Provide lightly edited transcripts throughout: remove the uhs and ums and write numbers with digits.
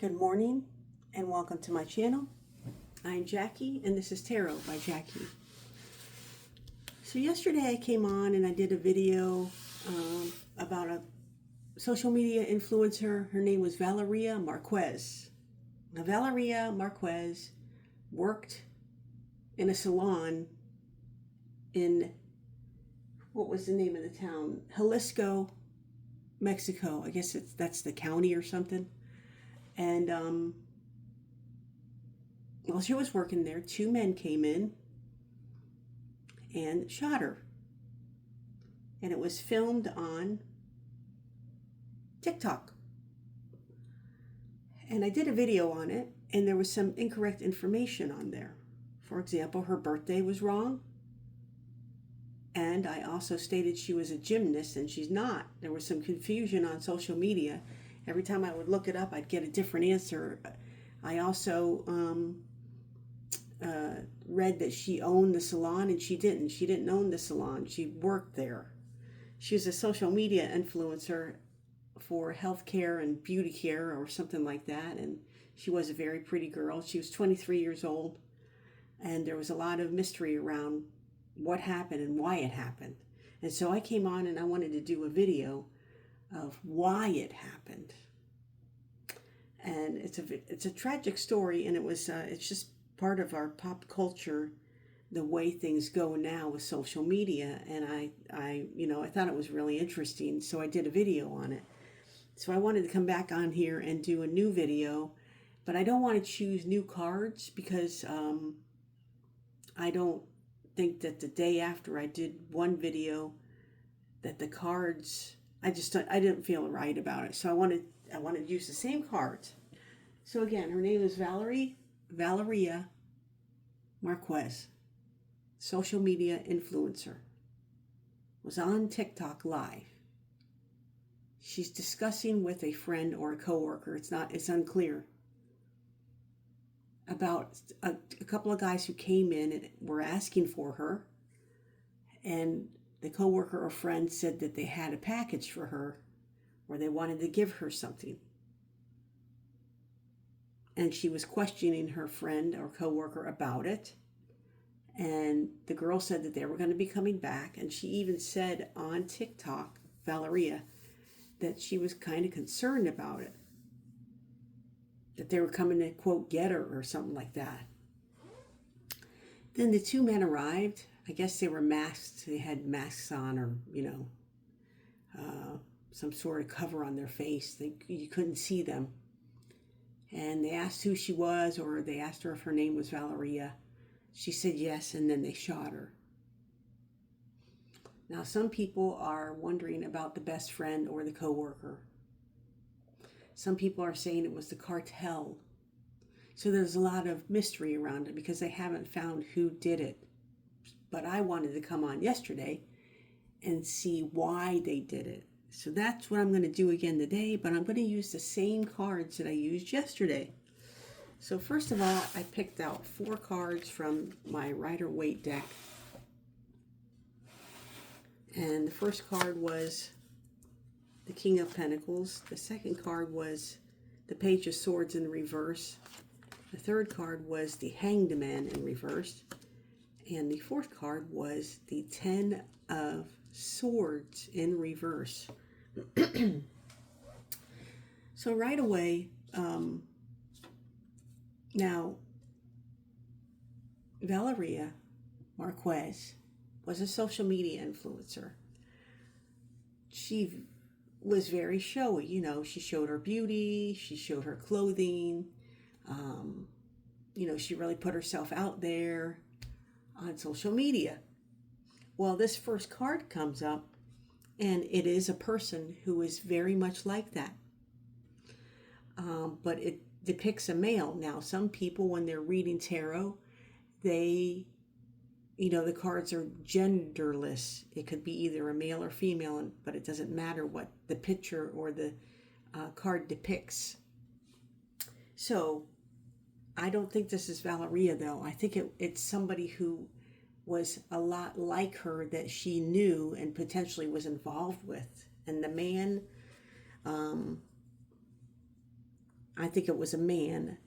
Good morning and welcome to my channel. I'm Jackie and this is Tarot by Jackie. So yesterday I came on and I did a video about a social media influencer. Her name was Valeria Márquez. Now Valeria Márquez worked in a salon in, what was the name of the town? Jalisco, Mexico. I guess that's the county or something. And while she was working there, two men came in and shot her. And it was filmed on TikTok. And I did a video on it, and there was some incorrect information on there. For example, her birthday was wrong. And I also stated she was a gymnast, and she's not. There was some confusion on social media. Every time I would look it up, I'd get a different answer. I also read that she owned the salon, and she didn't. She didn't own the salon. She worked there. She was a social media influencer for healthcare and beauty care or something like that. And she was a very pretty girl. She was 23 years old. And there was a lot of mystery around what happened and why it happened. And so I came on and I wanted to do a video of why it happened. And it's a tragic story, and it's just part of our pop culture, the way things go now with social media. And I thought it was really interesting, so I did a video on it. So I wanted to come back on here and do a new video, but I don't want to choose new cards because I don't think that the day after I did one video that the cards, I didn't feel right about it. So I wanted to use the same cards. So again, her name is Valeria Márquez, social media influencer. Was on TikTok live. She's discussing with a friend or a coworker, it's unclear, about a couple of guys who came in and were asking for her, and the coworker or friend said that they had a package for her, or they wanted to give her something. And she was questioning her friend or coworker about it. And the girl said that they were going to be coming back. And she even said on TikTok, Valeria, that she was kind of concerned about it. That they were coming to, quote, get her or something like that. Then the two men arrived. I guess they were masked. They had masks on, or, some sort of cover on their face. You couldn't see them. And they asked who she was, or they asked her if her name was Valeria. She said yes, and then they shot her. Now, some people are wondering about the best friend or the coworker. Some people are saying it was the cartel. So there's a lot of mystery around it because they haven't found who did it. But I wanted to come on yesterday and see why they did it. So that's what I'm going to do again today, but I'm going to use the same cards that I used yesterday. So first of all, I picked out 4 cards from my Rider-Waite deck. And the first card was the King of Pentacles. The second card was the Page of Swords in reverse. The third card was the Hanged Man in reverse. And the fourth card was the 10 of Swords in reverse. So right away, now, Valeria Márquez was a social media influencer. She was very showy, she showed her beauty, she showed her clothing, she really put herself out there on social media. Well, this first card comes up, and it is a person who is very much like that. But it depicts a male. Now, some people, when they're reading tarot, the cards are genderless. It could be either a male or female, but it doesn't matter what the picture or the card depicts. So I don't think this is Valeria, though. I think it's somebody who was a lot like her that she knew and potentially was involved with. And the man I think it was a man.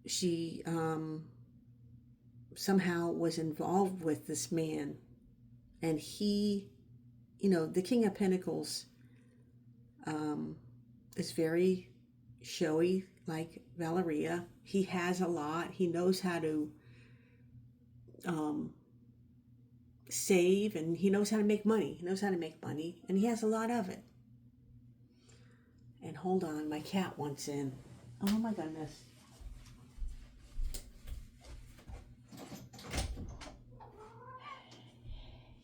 She somehow was involved with this man, and he, the King of Pentacles um, is very showy, like Valeria. He has a lot. He knows how to um, save, and he knows how to make money. He knows how to make money, and he has a lot of it. And hold on, my cat wants in. Oh my goodness.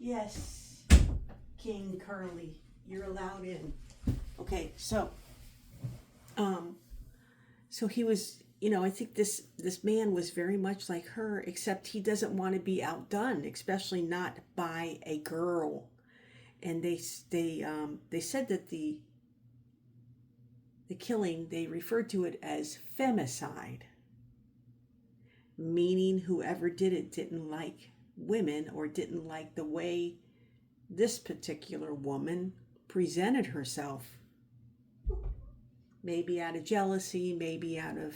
Yes, King Curly, you're allowed in. Okay, um, so he was, I think this man was very much like her, except he doesn't want to be outdone, especially not by a girl. And they said that the killing, they referred to it as femicide, meaning whoever did it didn't like women or didn't like the way this particular woman presented herself. Maybe out of jealousy, maybe out of,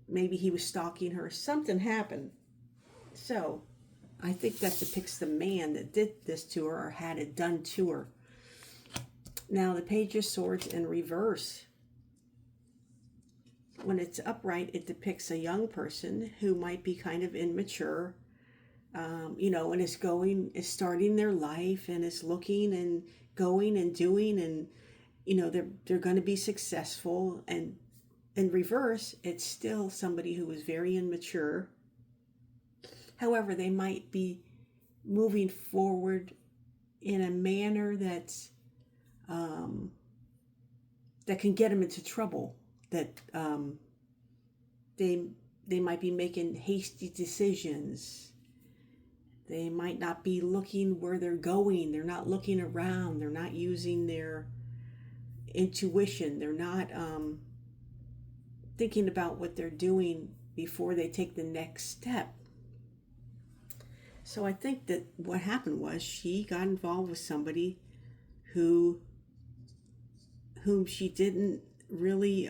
maybe he was stalking her. Something happened. So I think that depicts the man that did this to her or had it done to her. Now, the Page of Swords in reverse. When it's upright, it depicts a young person who might be kind of immature, and is starting their life and is looking and going and doing, and they're going to be successful. And in reverse, it's still somebody who is very immature. However, they might be moving forward in a manner that's that can get them into trouble. That they might be making hasty decisions. They might not be looking where they're going. They're not looking around. They're not using their intuition. They're not thinking about what they're doing before they take the next step. So I think that what happened was she got involved with somebody whom she didn't really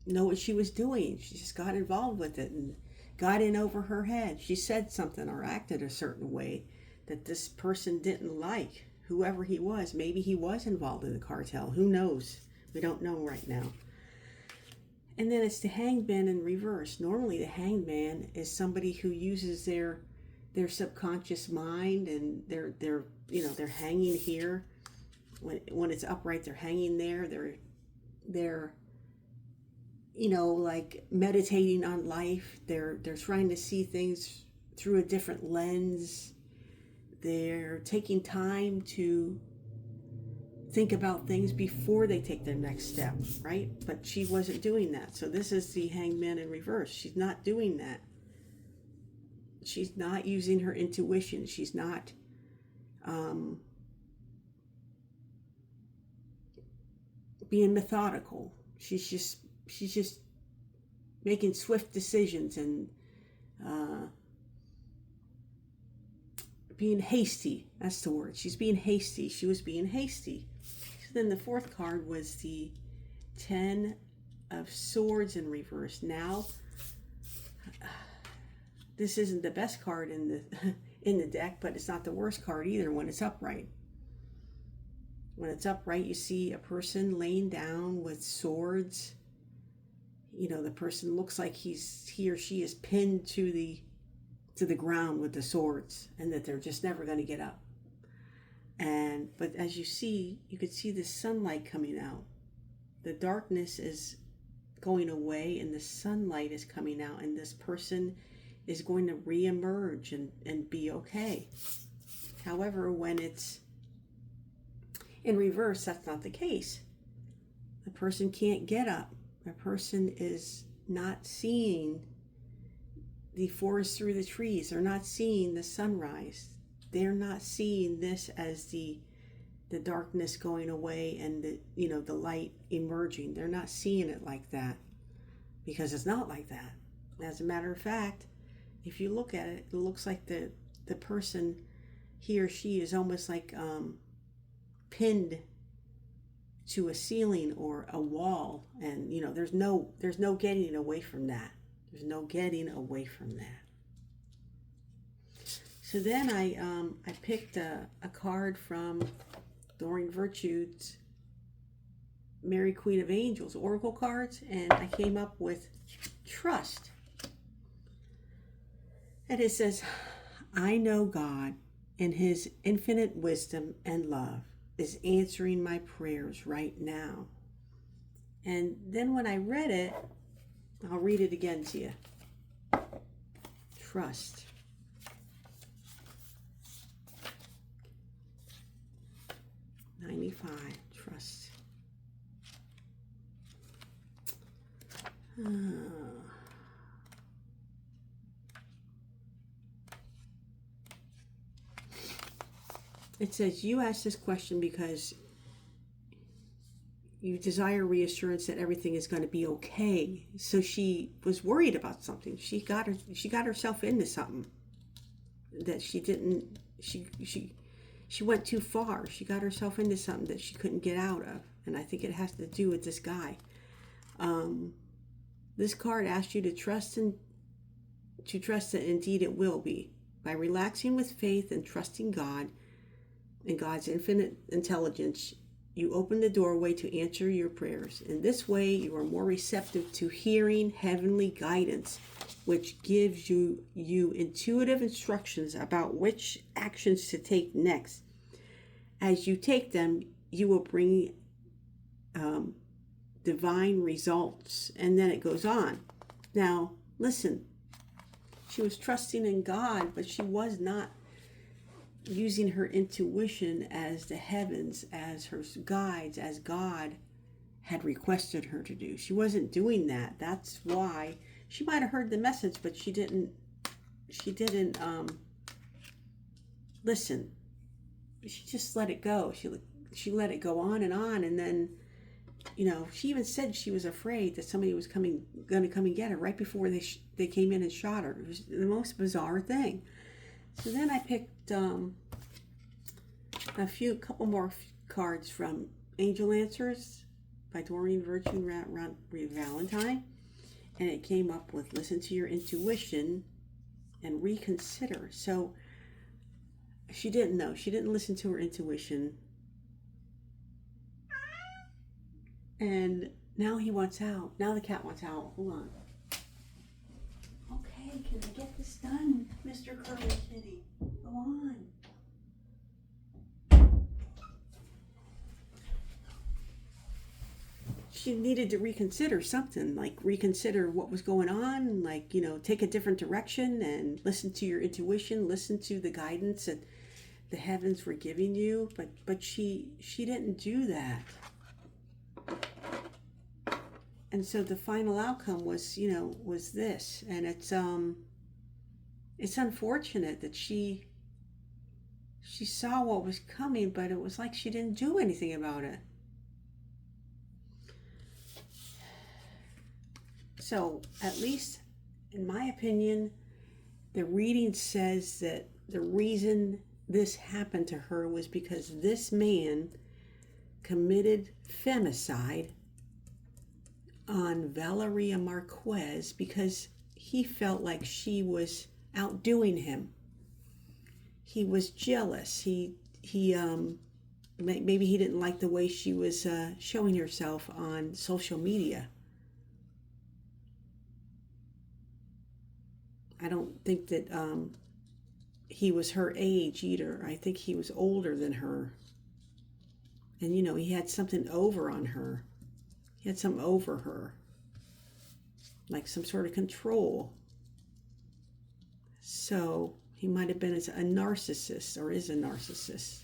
know what she was doing. She just got involved with it and got in over her head. She said something or acted a certain way that this person didn't like, whoever he was. Maybe he was involved in the cartel. Who knows? We don't know right now. And then it's the Hangman in reverse. Normally the Hangman is somebody who uses their subconscious mind, and they're hanging here. When it's upright, they're hanging there. They're like meditating on life. They're trying to see things through a different lens. They're taking time to think about things before they take their next step, right? But she wasn't doing that. So this is the Hangman in reverse. She's not doing that. She's not using her intuition. She's not being methodical. She's just making swift decisions and being hasty. That's the word. She's being hasty. She was being hasty. So then the fourth card was the 10 of Swords in reverse. Now, this isn't the best card in the deck, but it's not the worst card either when it's upright. When it's upright, you see a person laying down with swords. The person looks like he or she is pinned to the ground with the swords, and that they're just never going to get up. But as you could see the sunlight coming out. The darkness is going away and the sunlight is coming out, and this person is going to reemerge and be okay. However, when it's in reverse, that's not the case. The person can't get up. The person is not seeing the forest through the trees. They're not seeing the sunrise. They're not seeing this as the darkness going away and the light emerging. They're not seeing it like that, because it's not like that. As a matter of fact, if you look at it, it looks like the person, he or she, is almost like pinned to a ceiling or a wall, and there's no getting away from that. There's no getting away from that. So then I picked a card from Doreen Virtue's Mary Queen of Angels Oracle cards, and I came up with trust. And it says, I know God in his infinite wisdom and love is answering my prayers right now. And then when I read it, I'll read it again to you. Trust. Trust. It says, you asked this question because you desire reassurance that everything is going to be okay. So she was worried about something. She got herself into something that she didn't. She went too far. She got herself into something that she couldn't get out of, and I think it has to do with this guy. This card asks you to trust that indeed it will be. By relaxing with faith and trusting God and God's infinite intelligence, you open the doorway to answer your prayers. In this way, you are more receptive to hearing heavenly guidance, which gives you intuitive instructions about which actions to take next. As you take them, you will bring divine results. And then it goes on. Now, listen, she was trusting in God, but she was not using her intuition as the heavens, as her guides, as God had requested her to do. She wasn't doing that. That's why she might have heard the message, but she didn't listen. She just let it go. She let it go on, and then she even said she was afraid that somebody was going to come and get her right before they came in and shot her. It was the most bizarre thing. So then I picked a couple more cards from Angel Answers by Doreen Virtue Valentine, and it came up with listen to your intuition and reconsider. So she didn't know. She didn't listen to her intuition, and now he wants out. Now the cat wants out. Hold on. Okay, can I get this done, Mr. Curly Kitty? Go on. She needed to reconsider something, like reconsider what was going on, like, take a different direction and listen to your intuition, listen to the guidance that the heavens were giving you. But she didn't do that. And so the final outcome was this, and it's unfortunate that she saw what was coming, but it was like she didn't do anything about it. So, at least in my opinion, the reading says that the reason this happened to her was because this man committed femicide on Valeria Márquez because he felt like she was outdoing him. He was jealous. He maybe he didn't like the way she was showing herself on social media. I don't think that he was her age either. I think he was older than her. And he had something over on her. He had something over her, like some sort of control. So he might have been a narcissist, or is a narcissist.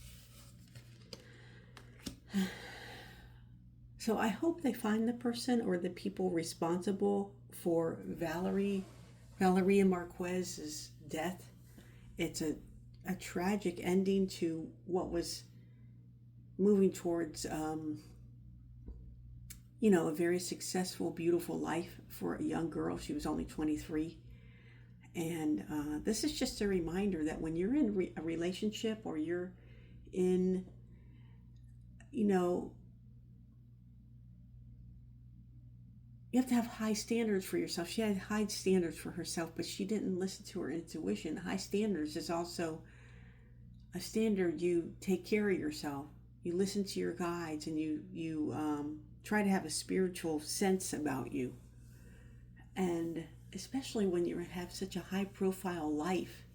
So I hope they find the person or the people responsible for Valeria Márquez's death. It's a tragic ending to what was moving towards a very successful, beautiful life for a young girl. She was only 23. And this is just a reminder that when you're in a relationship, or you're in, you have to have high standards for yourself. She had high standards for herself, but she didn't listen to her intuition. High standards is also a standard. You take care of yourself. You listen to your guides, and you try to have a spiritual sense about you. And especially when you have such a high profile life,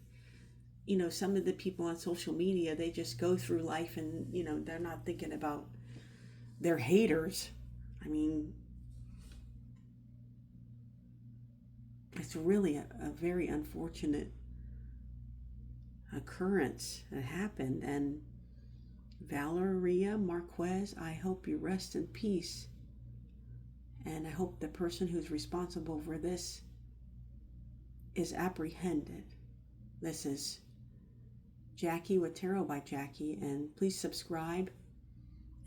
some of the people on social media, they just go through life and, they're not thinking about their haters. I mean, it's really a very unfortunate occurrence that happened. And Valeria Marquez, I hope you rest in peace. And I hope the person who's responsible for this is apprehended. This is Jackie with Tarot by Jackie, and please subscribe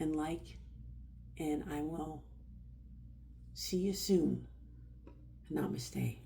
and like, and I will see you soon. Namaste.